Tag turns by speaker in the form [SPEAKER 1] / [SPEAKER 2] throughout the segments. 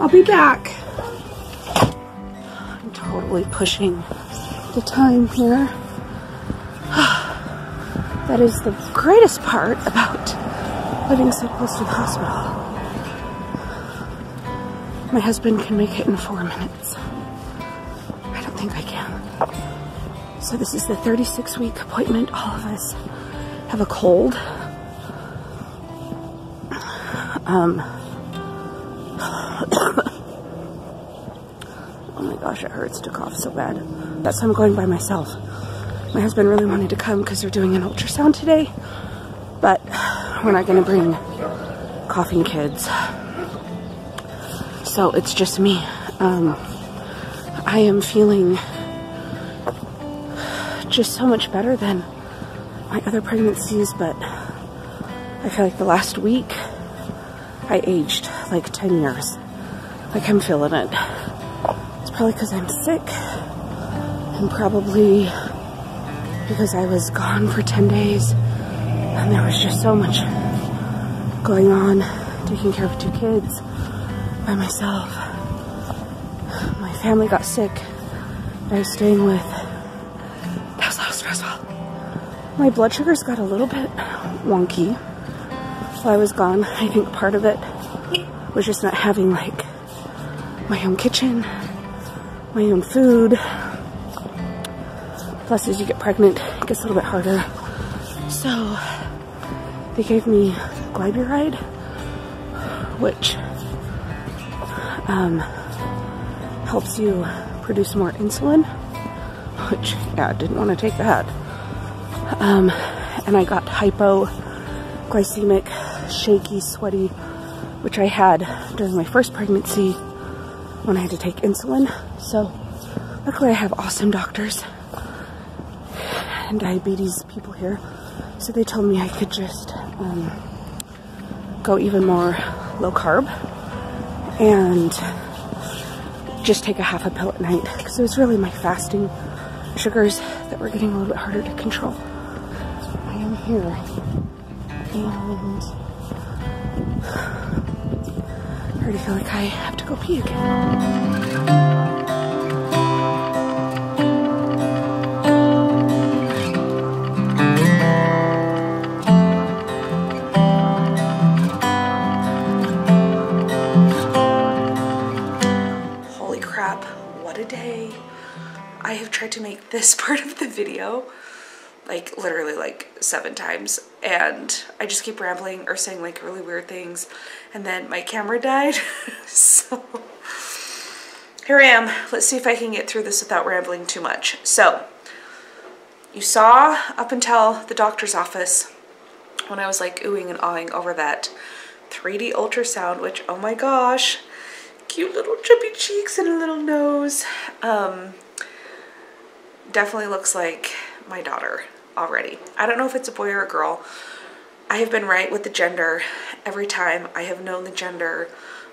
[SPEAKER 1] I'll be back. I'm totally pushing the time here. That is the greatest part about living so close to the hospital. My husband can make it in 4 minutes. I don't think I can. So this is the 36-week appointment. All of us have a cold. Oh my gosh, it hurts to cough so bad. That's why I'm going by myself. My husband really wanted to come because they're doing an ultrasound today, but we're not going to bring coughing kids. So it's just me. I am feeling just so much better than my other pregnancies, but I feel like the last week I aged like 10 years. Like, I'm feeling it. It's probably because I'm sick, and probably because I was gone for 10 days and there was just so much going on, taking care of 2 kids by myself. My family got sick that I was staying with. That was so stressful. My blood sugars got a little bit wonky while I was gone. I think part of it was just not having like my own kitchen, my own food. Plus, as you get pregnant, it gets a little bit harder. So they gave me Glyburide, which helps you produce more insulin, which, yeah, I didn't want to take that. And I got hypoglycemic, shaky, sweaty, which I had during my first pregnancy when I had to take insulin. So luckily I have awesome doctors and diabetes people here. So they told me I could just go even more low carb and just take a half a pill at night, because it was really my fasting sugars that were getting a little bit harder to control. I am here and I already feel like I have to go pee again. I have tried to make this part of the video like literally like 7 times, and I just keep rambling or saying like really weird things, and then my camera died. So here I am. Let's see if I can get through this without rambling too much. So you saw up until the doctor's office when I was like oohing and awing over that 3D ultrasound, which, oh my gosh, cute little chubby cheeks and a little nose. Definitely looks like my daughter already. I don't know if it's a boy or a girl. I have been right with the gender every time. I have known the gender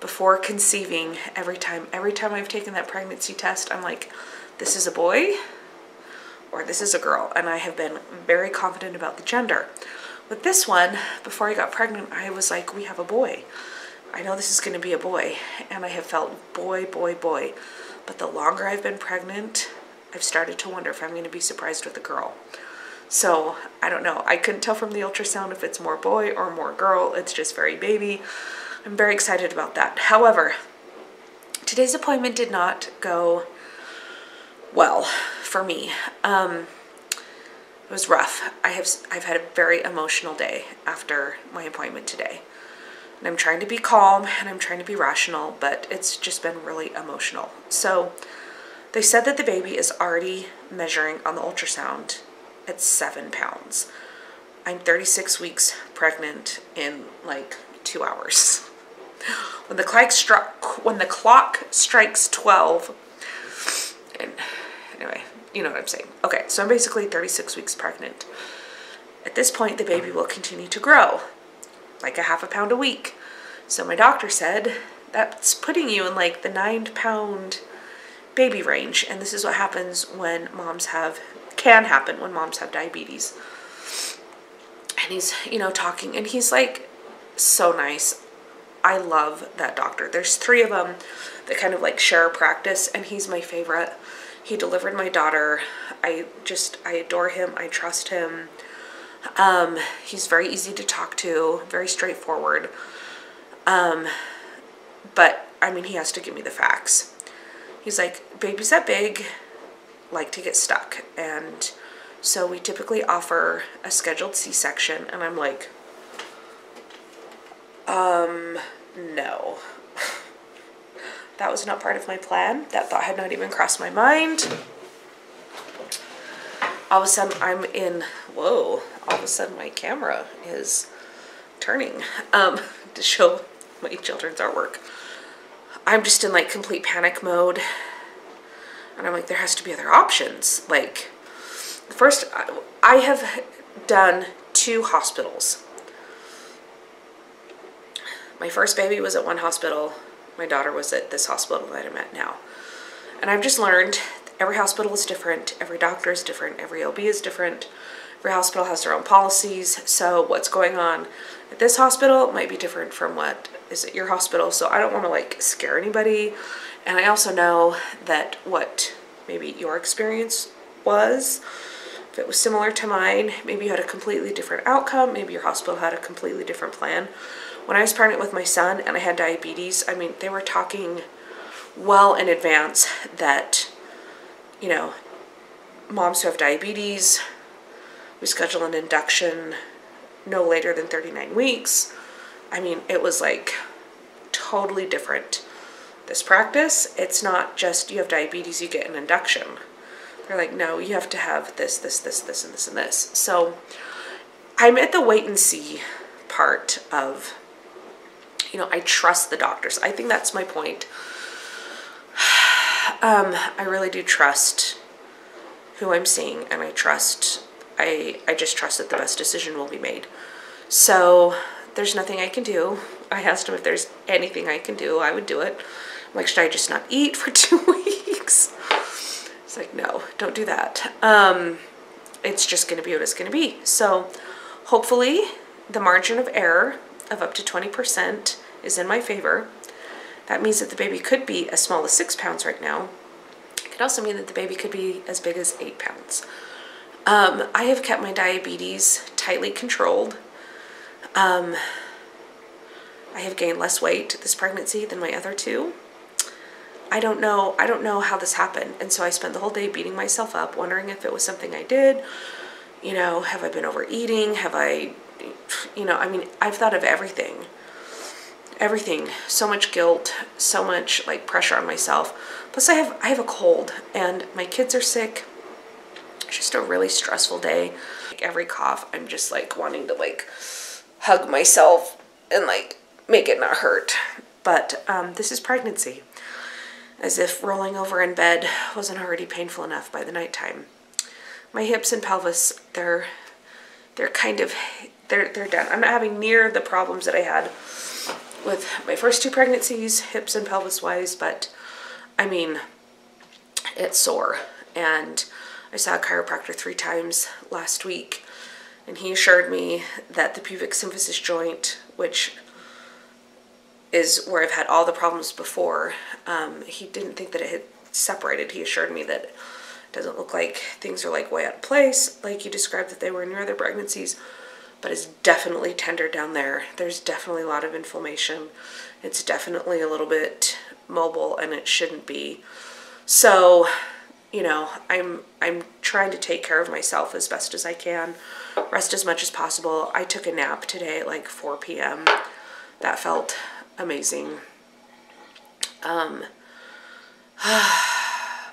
[SPEAKER 1] before conceiving every time. Every time I've taken that pregnancy test, I'm like, this is a boy or this is a girl. And I have been very confident about the gender. With this one, before I got pregnant, I was like, we have a boy. I know this is going to be a boy. And I have felt boy, boy, boy. But the longer I've been pregnant, I've started to wonder if I'm going to be surprised with a girl. So I don't know. I couldn't tell from the ultrasound if it's more boy or more girl. It's just very baby. I'm very excited about that. However, today's appointment did not go well for me. It was rough. I've had a very emotional day after my appointment today. And I'm trying to be calm and I'm trying to be rational, but it's just been really emotional. So they said that the baby is already measuring on the ultrasound at 7 pounds. I'm 36 weeks pregnant in like 2 hours. When the clock strikes 12, and anyway, you know what I'm saying. Okay, so I'm basically 36 weeks pregnant. At this point, the baby will continue to grow, like a half a pound a week. So my doctor said that's putting you in like the 9-pound baby range, and this is what happens when can happen when moms have diabetes. And he's, you know, talking, and he's like so nice. I love that doctor. There's 3 of them that kind of like share a practice, and he's my favorite. He delivered my daughter. I adore him. I trust him. He's very easy to talk to, very straightforward. But I mean, he has to give me the facts. He's like, babies that big like to get stuck. And so we typically offer a scheduled C-section. And I'm like, no. That was not part of my plan. That thought had not even crossed my mind. All of a sudden I'm in, whoa, all of a sudden my camera is turning to show my children's artwork. I'm just in like complete panic mode. And I'm like, there has to be other options. Like, first, I have done 2 hospitals. My first baby was at one hospital. My daughter was at this hospital that I'm at now. And I've just learned every hospital is different. Every doctor is different. Every OB is different. Every hospital has their own policies. So what's going on at this hospital might be different from what is at your hospital. So I don't want to like scare anybody. And I also know that what maybe your experience was, if it was similar to mine, maybe you had a completely different outcome. Maybe your hospital had a completely different plan. When I was pregnant with my son and I had diabetes, I mean, they were talking well in advance that, you know, moms who have diabetes, we schedule an induction no later than 39 weeks. I mean, it was like totally different. This practice, it's not just you have diabetes, you get an induction. They're like, no, you have to have this, this, this, this, and this, and this. So I'm at the wait and see part of, you know, I trust the doctors. I think that's my point. I really do trust who I'm seeing, and I just trust that the best decision will be made. So there's nothing I can do. I asked him if there's anything I can do, I would do it. I'm like, should I just not eat for 2 weeks? It's like, no, don't do that. It's just going to be what it's going to be. So hopefully the margin of error of up to 20% is in my favor. That means that the baby could be as small as 6 pounds right now. It could also mean that the baby could be as big as 8 pounds. I have kept my diabetes tightly controlled. I have gained less weight this pregnancy than my other 2. I don't know how this happened. And so I spent the whole day beating myself up, wondering if it was something I did. You know, have I been overeating? Have I, you know, I mean, I've thought of everything. Everything. So much guilt, so much like pressure on myself. Plus I have a cold and my kids are sick. It's just a really stressful day. Like every cough, I'm just like wanting to like hug myself and like make it not hurt. But this is pregnancy. As if rolling over in bed wasn't already painful enough by the nighttime. My hips and pelvis, they're kind of, they're done. I'm not having near the problems that I had with my first 2 pregnancies, hips and pelvis wise, but I mean, it's sore. And I saw a chiropractor 3 times last week, and he assured me that the pubic symphysis joint, which is where I've had all the problems before, he didn't think that it had separated. He assured me that it doesn't look like things are like way out of place, like you described that they were in your other pregnancies, but it's definitely tender down there. There's definitely a lot of inflammation. It's definitely a little bit mobile, and it shouldn't be. So, you know, I'm trying to take care of myself as best as I can, rest as much as possible. I took a nap today at like 4 p.m. That felt amazing.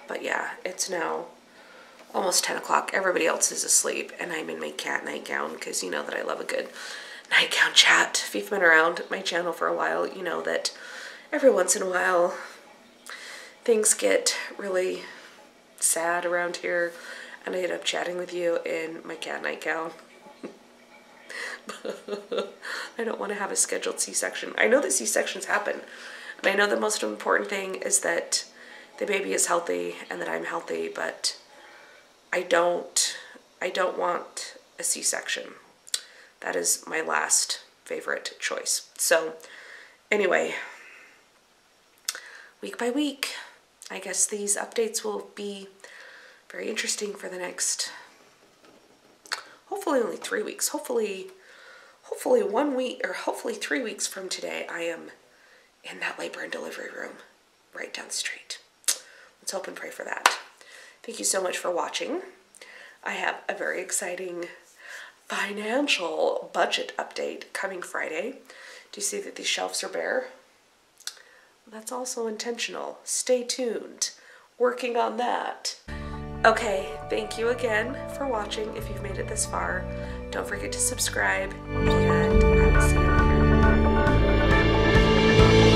[SPEAKER 1] But yeah, it's now almost 10 o'clock. Everybody else is asleep, and I'm in my cat nightgown because you know that I love a good nightgown chat. If you've been around my channel for a while, you know that every once in a while things get really sad around here, and I end up chatting with you in my cat nightgown. I don't want to have a scheduled C-section. I know that C-sections happen, and I know the most important thing is that the baby is healthy and that I'm healthy, but I don't want a C-section. That is my last favorite choice. So Anyway, week by week, I guess these updates will be very interesting for the next, hopefully only 3 weeks. Hopefully 1 week, or hopefully 3 weeks from today, I am in that labor and delivery room right down the street. Let's hope and pray for that. Thank you so much for watching. I have a very exciting financial budget update coming Friday. Do you see that these shelves are bare? That's also intentional. Stay tuned. Working on that. Okay, thank you again for watching. If you've made it this far, don't forget to subscribe, and I will see you later.